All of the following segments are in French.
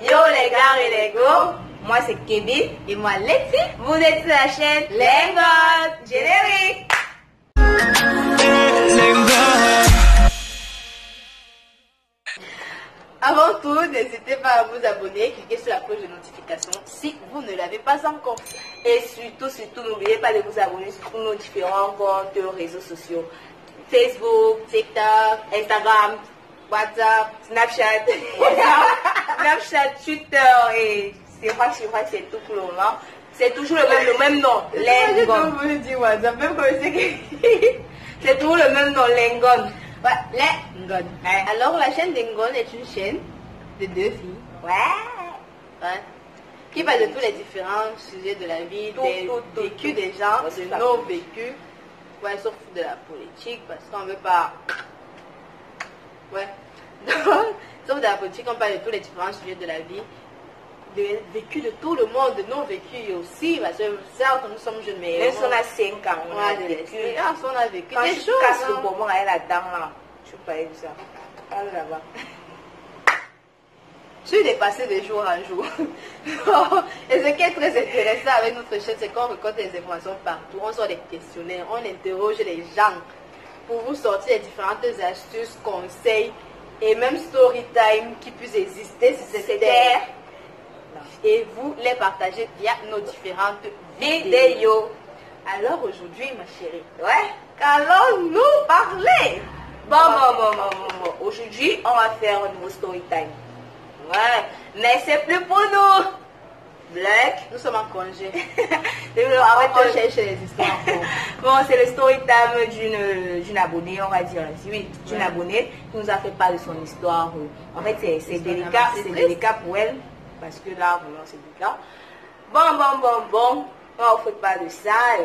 Yo les gars et les go, moi c'est Kevin et moi Lexi. Vous êtes sur la chaîne Lengon Générique. Avant tout, n'hésitez pas à vous abonner, cliquez sur la cloche de notification si vous ne l'avez pas encore. Et surtout, n'oubliez pas de vous abonner sur nos différents comptes réseaux sociaux. Facebook, TikTok, Instagram, WhatsApp, Snapchat, Twitter et je crois que c'est tout pour le moment. C'est toujours le même nom, Lengon. Je vous dis WhatsApp, même comme c'est toujours le même nom, Lengon. Ouais, Lengon. Ouais. Alors la chaîne Lengon est une chaîne de deux filles. Ouais. Qui parle de tous les différents sujets de la vie, des vécus des gens, de nos vécus. Ouais, sauf de la politique, parce qu'on veut pas. Ouais. Donc, sauf de la politique, on parle de tous les différents sujets de la vie, des vécus de tout le monde, de nos vécus aussi, parce que certes, nous sommes jeunes, mais. Même si on a 5 ans, on a vécu. On a vécu Quand des tu choses. casses le bonbon avec la dame là, tu peux parler de ça. Allez là-bas. Je suis dépassée de jour en jour. Et ce qui est très intéressant avec notre chaîne, c'est qu'on récolte des informations partout. On sort des questionnaires, on interroge les gens pour vous sortir les différentes astuces, conseils et même story time qui puissent exister si c'était. Et vous les partagez via nos différentes vidéos. Alors aujourd'hui, ma chérie, qu'allons-nous parler? Bon. Aujourd'hui, on va faire un nouveau story time. Ouais, mais c'est plus pour nous. Black. Nous sommes en congé. On cherche les histoires. Bon, c'est le story time d'une abonnée, on va dire ainsi. Oui, d'une abonnée qui nous a fait part de son histoire. En fait, c'est délicat, pour elle. Parce que là, vraiment, c'est délicat. Bon. On ne fait pas de ça.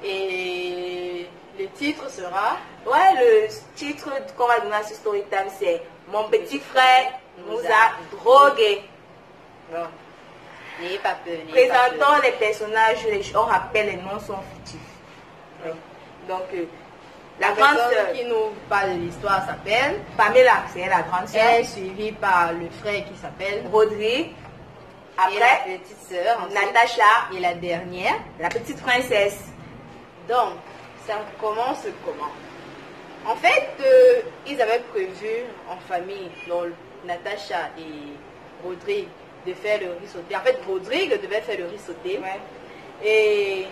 Et le titre sera. Ouais, le titre qu'on va donner à ce story time, c'est Mon petit frère nous a drogués. Bon. N'ayez pas peur. Présentons les personnages, on rappelle les noms sont fictifs. Oui. Donc, la grande sœur qui nous parle de l'histoire s'appelle Pamela, c'est la grande sœur. Elle est suivie par le frère qui s'appelle Rodrigue. Après, et la petite sœur, Natacha. Et la dernière, la petite princesse. Donc, ça commence comment? En fait, ils avaient prévu en famille, donc Natacha et Rodrigue, de faire le riz sauté. En fait, Rodrigue devait faire le riz sauté. Ouais. Et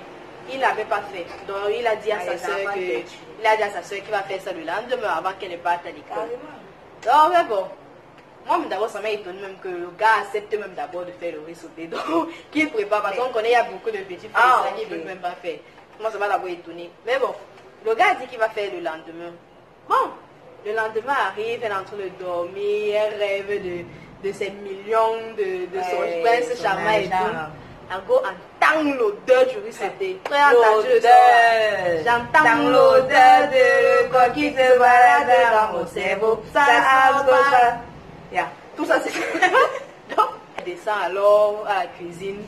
il n'avait pas fait. Donc, il a dit à sa soeur qu'il va faire ça le lendemain avant qu'elle ne parte à l'école. Donc, mais bon. Moi, d'abord, ça m'a étonné même que le gars accepte même d'abord de faire le riz sauté. Donc, qu'il prépare. Parce qu'on connaît, il y a beaucoup de petits frères qui ne veulent même pas faire. Moi, ça m'a d'abord étonné. Mais bon, le gars dit qu'il va faire le lendemain. Bon, le lendemain arrive, elle est en train de dormir, elle rêve de ces millions de son prince charmant et tout. En gros, entend l'odeur du riz sauté. J'entends l'odeur de corps qui se balade dans mon cerveau. Ça. Tout ça, c'est. Donc, elle descend alors à la cuisine.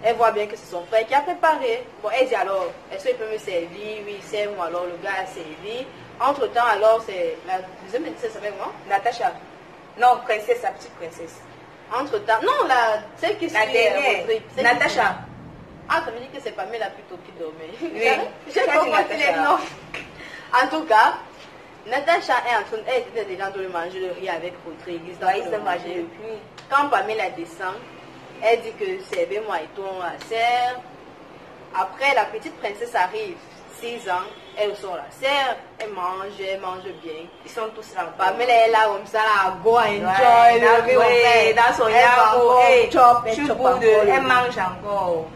Elle voit bien que c'est son frère qui a préparé. Bon, elle dit alors, est-ce qu'il peut me servir? Oui, serve-moi. Alors, le gars a servi. Entre-temps, alors, c'est la deuxième princesse avec moi, Natacha. Non, princesse, la petite princesse. Entre-temps, non, celle qui suit Rodrigue. Natacha. Ah, ça veut dire que c'est Pamela plutôt qui dormait. Oui, j'ai pas compris les noms. En tout cas, Natacha est en train, elle était déjà en train de manger le riz avec Rodrigue. Ils se mangeaient le riz. Quand Pamela descend, elle dit que servez-moi et tout, la sert. Après, la petite princesse arrive, 6 ans, elle sort la sert, elle mange bien. Ils sont tous là. Pamela est là comme ça, là, go enjoy le riz, dans son yago, elle mange encore.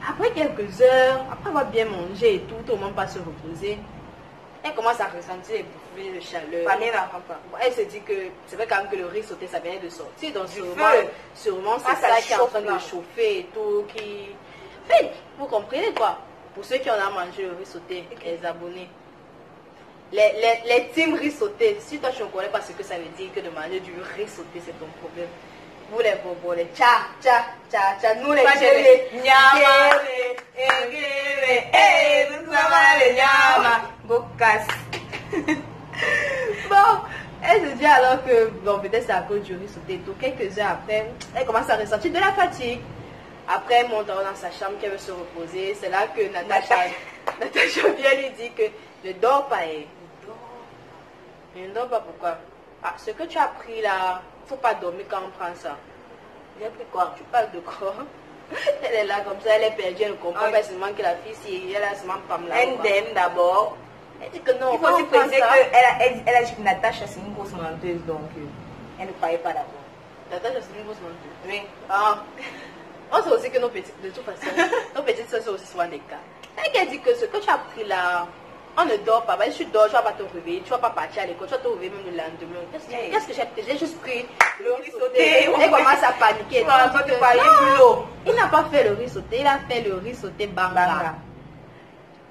Après quelques heures, après avoir bien mangé et tout le monde passe se reposer. Elle commence à ressentir les bouffées de chaleur. Pamela, elle se dit que c'est vrai quand même que le riz sauté ça vient de sortir. Donc sûrement c'est ça qui est en train de chauffer et tout. Fait, vous comprenez quoi? Pour ceux qui en ont mangé le riz sauté, les abonnés. Les teams riz sauté, si toi tu ne connais pas ce que ça veut dire que de manger du riz sauté, c'est ton problème. Vous les bobos, les tcha, nous les chéris, nyama, nous sommes les nyama, gokas. Bon, Elle se dit alors que, bon, peut-être c'est à cause du riz sauté et tout. Quelques heures après, elle commence à ressentir de la fatigue. Après, elle monte dans sa chambre, qu'elle veut se reposer. C'est là que Natacha vient lui dire que ne dors pas. Je ne dors pas, pourquoi? Ah, ce que tu as pris là, il ne faut pas dormir quand on prend ça. J'ai pris quoi? Tu parles de quoi? Elle est là comme ça, elle est perdue, elle ne comprend pas seulement que la fille, si elle a seulement pas là. Indemne d'abord. Elle dit que non, il faut aussi préciser qu'elle a dit que Natacha c'est une grosse menteuse, donc elle ne croyait pas d'abord. Natacha c'est une grosse menteuse? Oui. Ah. On sait aussi que nos petites, de toute façon, nos petites soeurs sont aussi souvent des cas. Elle dit que ce que tu as pris là, on ne dort pas. Si tu dors, tu ne vas pas te réveiller, tu ne vas pas partir à l'école, tu vas te réveiller même le lendemain. Qu'est-ce que j'ai pris? J'ai juste pris le riz sauté. Elle commence à paniquer. Non, il n'a pas fait le riz sauté, il a fait le riz sauté banga.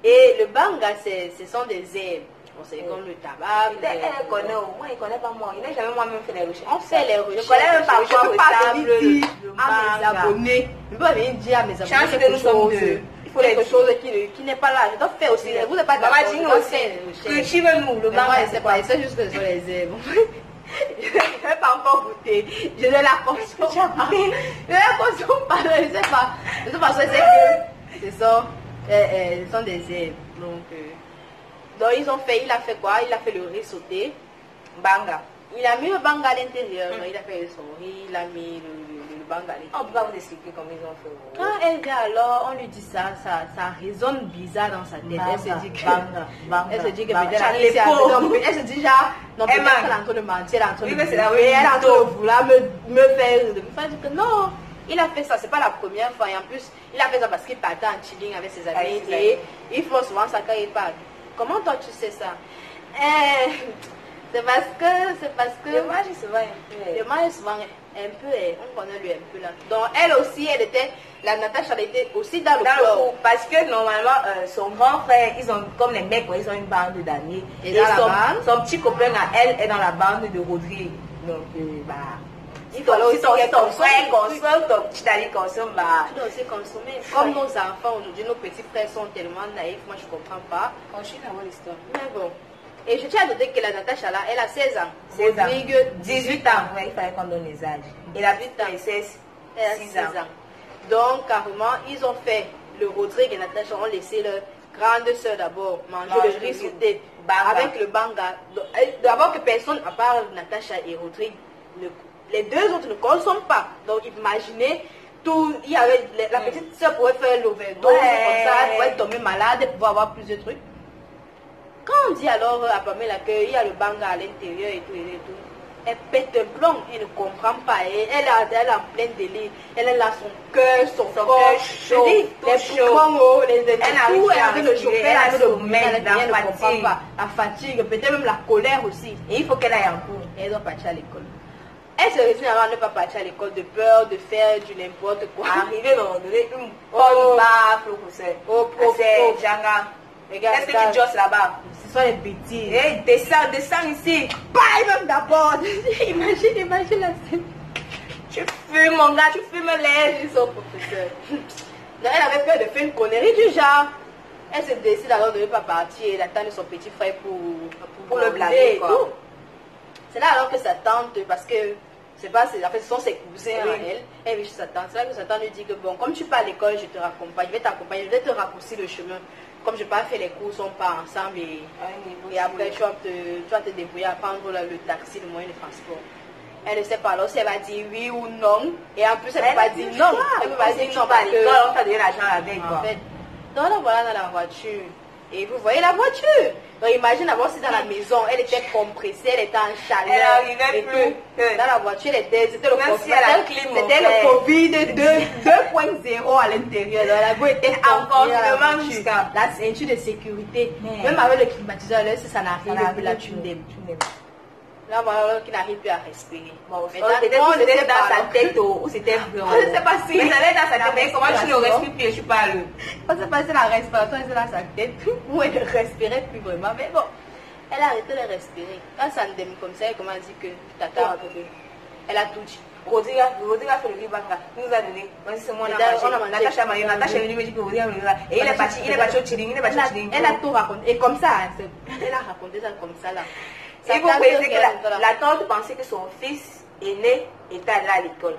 Et le banga, ce sont des herbes. On sait comme le tabac. Elle connaît, moi il ne connaît pas moi. Il n'a jamais moi-même fait les recherches. On fait les recherches. Je connais même pas je peux pas venir dire à mes abonnés. Je peux pas venir dire à mes abonnés quelque chose. Il faut quelque chose qui n'est pas là. Je dois faire aussi. Vous n'êtes pas d'accord. Que tu veux nous, le banga. C'est pas. C'est juste que ce sont les herbes. Je ne vais pas encore goûter. Je ne la consomme pas. Je ne la consomme pas. Je ne sais pas. De toute façon, c'est que ce sont des herbes. Donc il a fait quoi? Il a fait le riz sauté. Banga. Il a mis le banga à l'intérieur. Il a fait son riz, il a mis le banga à l'intérieur. On ne peut pas vous expliquer comment ils ont fait. Quand elle vient alors, on lui dit ça résonne bizarre dans sa tête. Elle se dit que elle se dit que peut-être elle se dit genre, non, peut-être qu'elle est en train de mentir, elle est en train de elle est en train de vouloir me faire dire que non. Il a fait ça, c'est pas la première fois. Et en plus, il a fait ça parce qu'il partait en chilling avec ses amis. Et il faut souvent ça quand il parle. Comment toi tu sais ça? C'est parce que le mage est souvent un peu. Le mage est souvent un peu. On connaît lui un peu là. Donc elle aussi, la Natacha, elle était aussi dans le club. Parce que normalement, son grand frère, ils ont, comme les mecs, ils ont une bande d'amis. Et son petit copain à elle est dans la bande de Rodrigue. Donc, il faut aussi ton frère consomme, ton petit ami consomme, tu dois aussi consommer. Comme nos enfants aujourd'hui, nos petits frères sont tellement naïfs, moi je ne comprends pas. Continue à voir l'histoire. Mais bon. Et je tiens à noter que la Natacha là, elle a 16 ans. 16 ans. 18 ans. Ouais, il fallait qu'on donne les âges. Et la petite princesse, 6 ans. Donc, carrément, ils ont fait, le Rodrigue et Natacha ont laissé leur grande soeur d'abord manger le riz sauté avec le banga. D'abord que personne, à part Natacha et Rodrigue, les deux autres ne consomment pas. Donc imaginez, il y avait la petite soeur pouvait faire l'overdose comme ça, elle pouvait tomber malade, elle pouvait avoir plusieurs trucs. Quand on dit alors à Pamela qu'il y a le banga à l'intérieur et tout, elle pète un plomb, elle ne comprend pas. Elle est en plein délire. Elle a son cœur, son corps chaud, les poumons, elle a le chauffer, elle a le mettre, elle ne comprend pas. La fatigue, peut-être même la colère aussi. Et il faut qu'elle aille en cours. Et elle doit partir à l'école. Elle se résigne à ne pas partir à l'école de peur de faire du n'importe quoi. Arriver dans une bonne baffe au conseil. C'est Djanga. Qu'est-ce que tu josses là-bas? Ce sont les bêtises. Hey, descends ici. Bye même d'abord. Imagine la scène. Tu fumes mon gars, tu fumes l'air. Son professeur. Donc, elle avait peur de faire une connerie du genre. Elle se décide alors de ne pas partir et d'attendre son petit frère pour le blaguer. C'est là alors que sa tante, parce que c'est pas, en fait, ce sont ses cousins à elle. Elle vit chez sa tante. C'est là que sa tante lui dit que bon, comme tu pars à l'école, je te raccompagne, je vais t'accompagner, je vais te raccourcir le chemin. Comme je n'ai pas fait les courses, on part ensemble et après tu vas te débrouiller à prendre le taxi, le moyen de transport. Elle ne sait pas alors si elle va dire oui ou non. Et en plus, elle ne peut pas dire non. Elle ne peut pas dire non parce que on t'a donné l'argent avec. En fait, donc là, voilà dans la voiture. Et vous voyez la voiture. Donc imagine d'abord si dans la maison, elle était compressée, elle était en chaleur. Elle n'arrivait plus. Dans la voiture, c'était le Covid 2.0 à l'intérieur. Donc la voie était encore jusqu'à la ceinture de sécurité. Même avec le climatiseur, si ça n'arrive plus, là tu n'aimes. Là, voilà qui n'arrive plus à respirer. Bon, peut-être c'était dans sa tête ou c'était vraiment. Je ne sais pas si. Mais ça allait dans sa tête, mais comment tu ne respires plus et tu parles? Je ne sais pas si la respiration était dans sa tête ou elle ne respirait plus vraiment. Mais bon, elle a arrêté de respirer. Quand ça ne comme ça, elle commence à dire que tata, elle a tout dit. Rodrigue a fait le banga. Il nous a donné. C'est moi, Natacha est venue me dire que Rodrigue a donné. Et il est parti au chilling. Elle a tout raconté. Et comme ça, elle a raconté ça comme ça là. Il faut préciser que la tante pensait que son fils aîné était allé à l'école.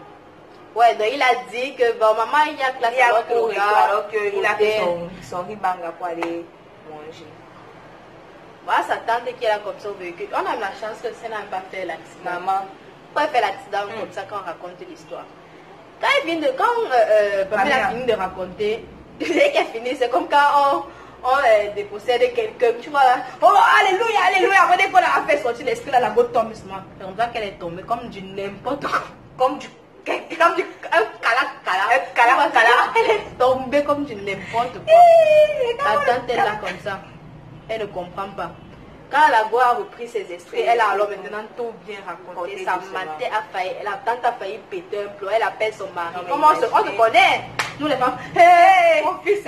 Ouais, donc il a dit que bon, maman, il y a classe alors qu'il a fait son ribanga pour aller manger. Voilà sa tante qui est là comme ça au véhicule. On a la chance que ça n'a pas fait l'accident. Maman. Pourquoi elle fait l'accident comme ça quand on raconte l'histoire? Quand Pamela a fini de raconter, dès qu'elle finit, c'est comme quand on dépossède quelqu'un, tu vois là. Oh, alléluia, alléluia. Après qu'on a fait sortir l'esprit là, la goutte tombe. On voit qu'elle est tombée comme du n'importe quoi. Comme du cala. Elle est tombée comme du n'importe quoi. La tante est là comme ça. Elle ne comprend pas. Quand la go a repris ses esprits, elle a alors maintenant tout bien raconté. Sa maté a failli, la tante a failli péter un plomb. Elle appelle son mari. Comment on se connaît? Nous les femmes. Hey, mon fils,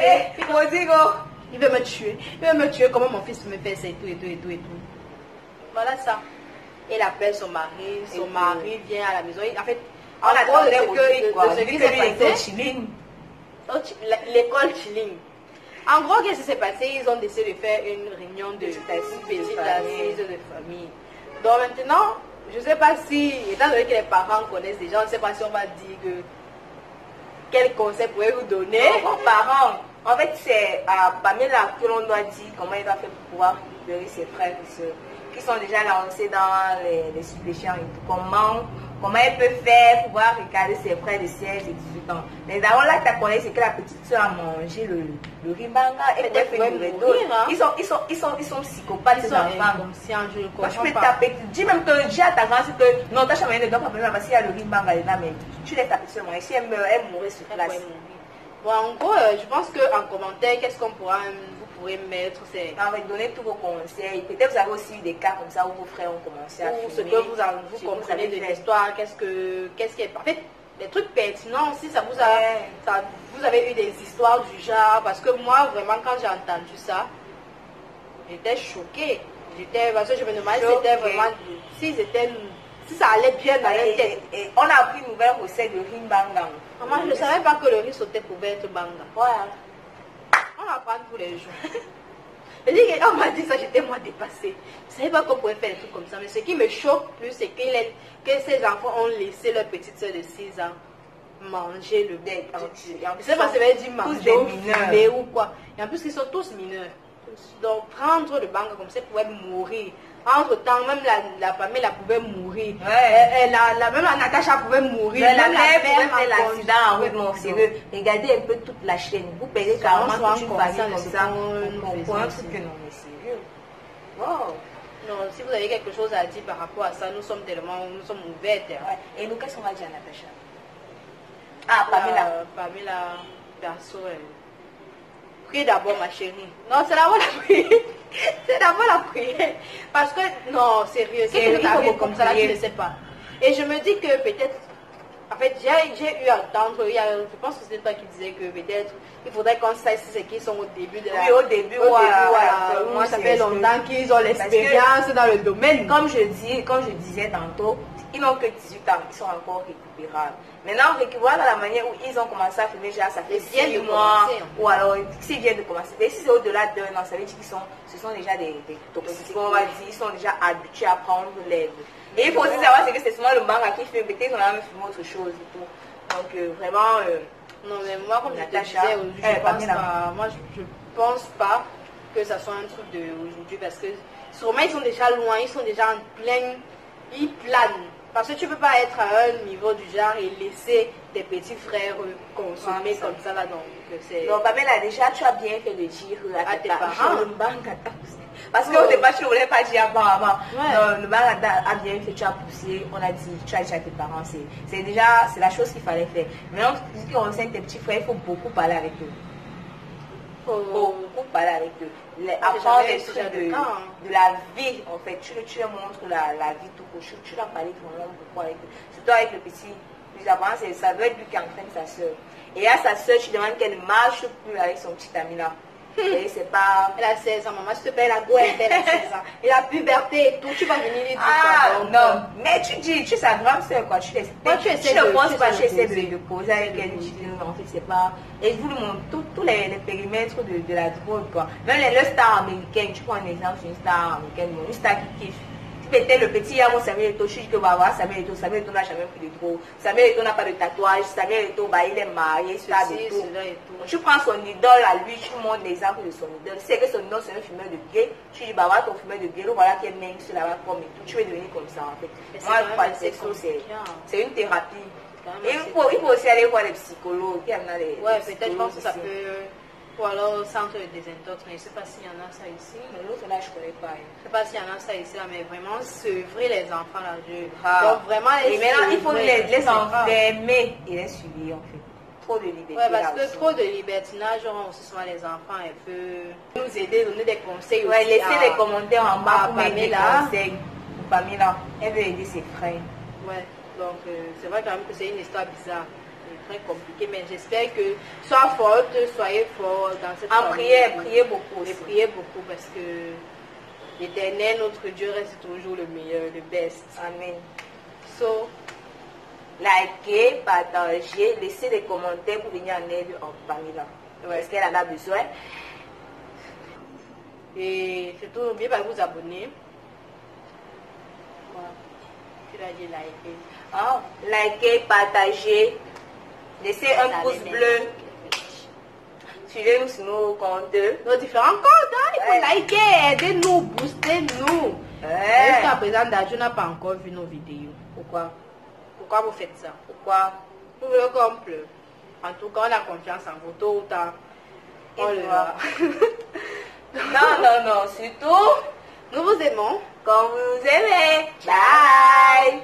il veut me tuer. Il veut me tuer. Comment mon fils me fait ça et tout et tout et tout et tout. Voilà ça. Elle appelle son mari. Son mari vient à la maison. En fait, on attendait ce qui s'est passé. L'école chilling. En gros, qu'est-ce qui s'est passé? Ils ont décidé de faire une réunion de petite assise de famille. Donc maintenant, je ne sais pas si, étant donné que les parents connaissent déjà, on ne sait pas si on va dire que quel conseil pourrait-vous donner aux parents. En fait, c'est à Pamela que l'on doit dire comment il va faire pour pouvoir récupérer ses frères et sœurs qui sont déjà lancés dans les stupéfiants et tout. Comment elle peut faire pour pouvoir regarder ses frères de 16 et 18 ans. Mais d'abord là, tu as connu, c'est que la petite soeur a mangé le ribanga et elle fait du redo. Ils sont psychopathes, ces enfants. Moi, je peux taper. Dis même à ta grand que non, t'as jamais de doigts parce qu'il y a le ribanga là, mais tu laisses ta petite soeur manger. Si elle meurt, elle mourrait sur place. Bon, en gros, je pense qu'en commentaire, qu'est-ce qu'on pourra, vous pourrez mettre, c'est... On va donner tous vos conseils. Peut-être vous avez aussi eu des cas comme ça où vos frères ont commencé à filmer. Ce que vous comprenez de l'histoire, qu'est-ce qui est... En fait, des trucs pertinents aussi, ça vous a... Vous avez eu des histoires du genre, parce que moi, vraiment, quand j'ai entendu ça, j'étais choquée. Parce que je me demandais si c'était vraiment... Si ça allait bien dans la tête. Et on a appris une nouvelle recette de rimbanga. Maman, je ne savais pas que le riz sauté pouvait être banga. Voilà. On apprend tous les jours. Et quand on m'a dit ça, j'étais moi dépassée. Je ne savais pas qu'on pouvait faire des trucs comme ça. Mais ce qui me choque plus, c'est que ces enfants ont laissé leur petite soeur de 6 ans manger le bec. Je ne sais pas si ça veut dire manger ou fumer ou quoi. Et en plus, ils sont tous mineurs. Donc, prendre le banga comme ça pouvait mourir. Entre-temps, même la Pamela pouvait mourir. Même la Natacha pouvait mourir. Même la mère pouvait faire l'accident en route, mon sérieux. Regardez un peu toute la chaîne. Vous payez carrément toute une famille comme ça. Pour un truc que non, mais sérieux. Wow. Non, si vous avez quelque chose à dire par rapport à ça, nous sommes ouverts. Et nous, qu'est-ce qu'on va dire à Natacha? Ah, Pamela. Pamela, perso, prie d'abord, ma chérie. Non, c'est d'abord la prière. C'est d'abord la prière. Parce que, non, sérieux, c'est que comme ça, là, tu ne sais pas. Et je me dis que peut-être, en fait, j'ai eu à entendre, je pense que c'était toi qui disais que peut-être, il faudrait qu'on sache ce qu'ils sont au début de la... Oui, au début, voilà. Moi, ça fait longtemps qu'ils ont l'expérience dans le domaine. Comme je disais tantôt, ils n'ont que 18 ans, ils sont encore récupérables. Maintenant, voilà la manière où ils ont commencé à filmer, ça fait 6 mois, ou alors s'ils viennent de commencer. Mais si c'est au-delà d'un an, ça veut dire qu'ils ce sont déjà des toxiques, on va dire, ils sont déjà habitués à prendre l'aide. Et il faut aussi savoir que c'est souvent le manga qui fait, peut-être qu'on a même filmé autre chose et tout. Donc vraiment... non, mais moi, comme je te disais, je pense pas que ça soit un truc d'aujourd'hui, parce que sûrement ils sont déjà loin, ils sont déjà en plein, ils planent. Parce que tu ne peux pas être à un niveau du genre et laisser tes petits frères consommer comme ça là. Donc Pamela, déjà tu as bien fait de dire à tes parents. Parce qu'au départ tu ne voulais pas dire avant. Ouais. Le manga a bien fait, tu as poussé, on a dit, tu as dit à tes parents. C'est la chose qu'il fallait faire. Maintenant, ce qui concerne tes petits frères, il faut beaucoup parler avec eux. Beaucoup parler avec eux. Apprendre des trucs de la vie, en fait. Tu leur montres la vie tout court. Tu leur parles vraiment beaucoup avec eux. Surtout avec le petit. Plus avant, ça doit être lui qui entraîne sa soeur. Et à sa soeur, tu demandes qu'elle ne marche plus avec son petit ami là. Et c'est pas... Elle a 16 ans, maman, s'il te plaît, la go, elle a 16 ans. Et la puberté et tout, tu vas venir lui dire ça. Non, mais tu dis, tu es sa grande soeur, quoi. Tu ne penses pas, tu essaies de causer avec elle. En fait, c'est pas... Et je vous le montre, tous les périmètres de la drogue, quoi. Même les stars américaines, tu prends un exemple sur une star américaine, une star qui kiffe. Peut-être le petit Yamo Samuel Eto, je dis que bah voilà, Samuel Eto n'a jamais pris de drogue. Samuel Eto n'a pas de tatouage. Samuel Eto, bah il est marié, stable et tout. Tu prends son idole à lui, tu montres l'exemple de son idole. C'est que son idole c'est un fumeur de gay. Tu dis bah voilà ton fumeur de gay, voilà qui est mince sur la comme et tout. Tu veux devenir comme ça en fait. Moi je crois que c'est une thérapie. Et il faut aussi aller voir les psychologues. Ouais, peut-être je pense que ça peut. Ou alors centre de désintox, mais je ne sais pas s'il y en a ça ici. Mais l'autre là, je ne connais pas. Je ne sais pas s'il y en a ça ici, là, mais vraiment sevrer les enfants là. Donc vraiment et maintenant, il faut les enfermer et les suivre en fait. Trop de liberté. Ouais, parce que trop de libertinage rend aussi souvent les enfants un peu. Nous aider, donner des conseils aussi. Ouais, laissez les commentaires en bas pour mettre des Pamela. conseils. Pamela, elle veut aider ses frères. Ouais, donc c'est vrai quand même que c'est une histoire bizarre. Très compliqué, mais j'espère que sois forte, soyez fort dans cette prière, priez beaucoup aussi. Et priez beaucoup parce que l'éternel, notre Dieu, reste toujours le meilleur, le best. Amen. So, likez, partagez, laissez des commentaires pour venir en aide en Pamela. Est-ce qu'elle en a besoin? Et surtout, n'oubliez pas de vous abonner. Voilà. Tu l'as dit, liker. Ah, likez, partagez. Laissez un pouce bleu. Suivez-nous sur nos comptes. Nos différents comptes, hein? Il faut liker, aidez-nous, boostez-nous. Jusqu'à présent, Dadju n'a pas encore vu nos vidéos. Pourquoi? Pourquoi vous faites ça? Pourquoi? Vous voulez qu'on pleure. En tout cas, on a confiance en vous, tôt ou tard. On le voit. Non, surtout, nous vous aimons. Comme vous aimez. Bye.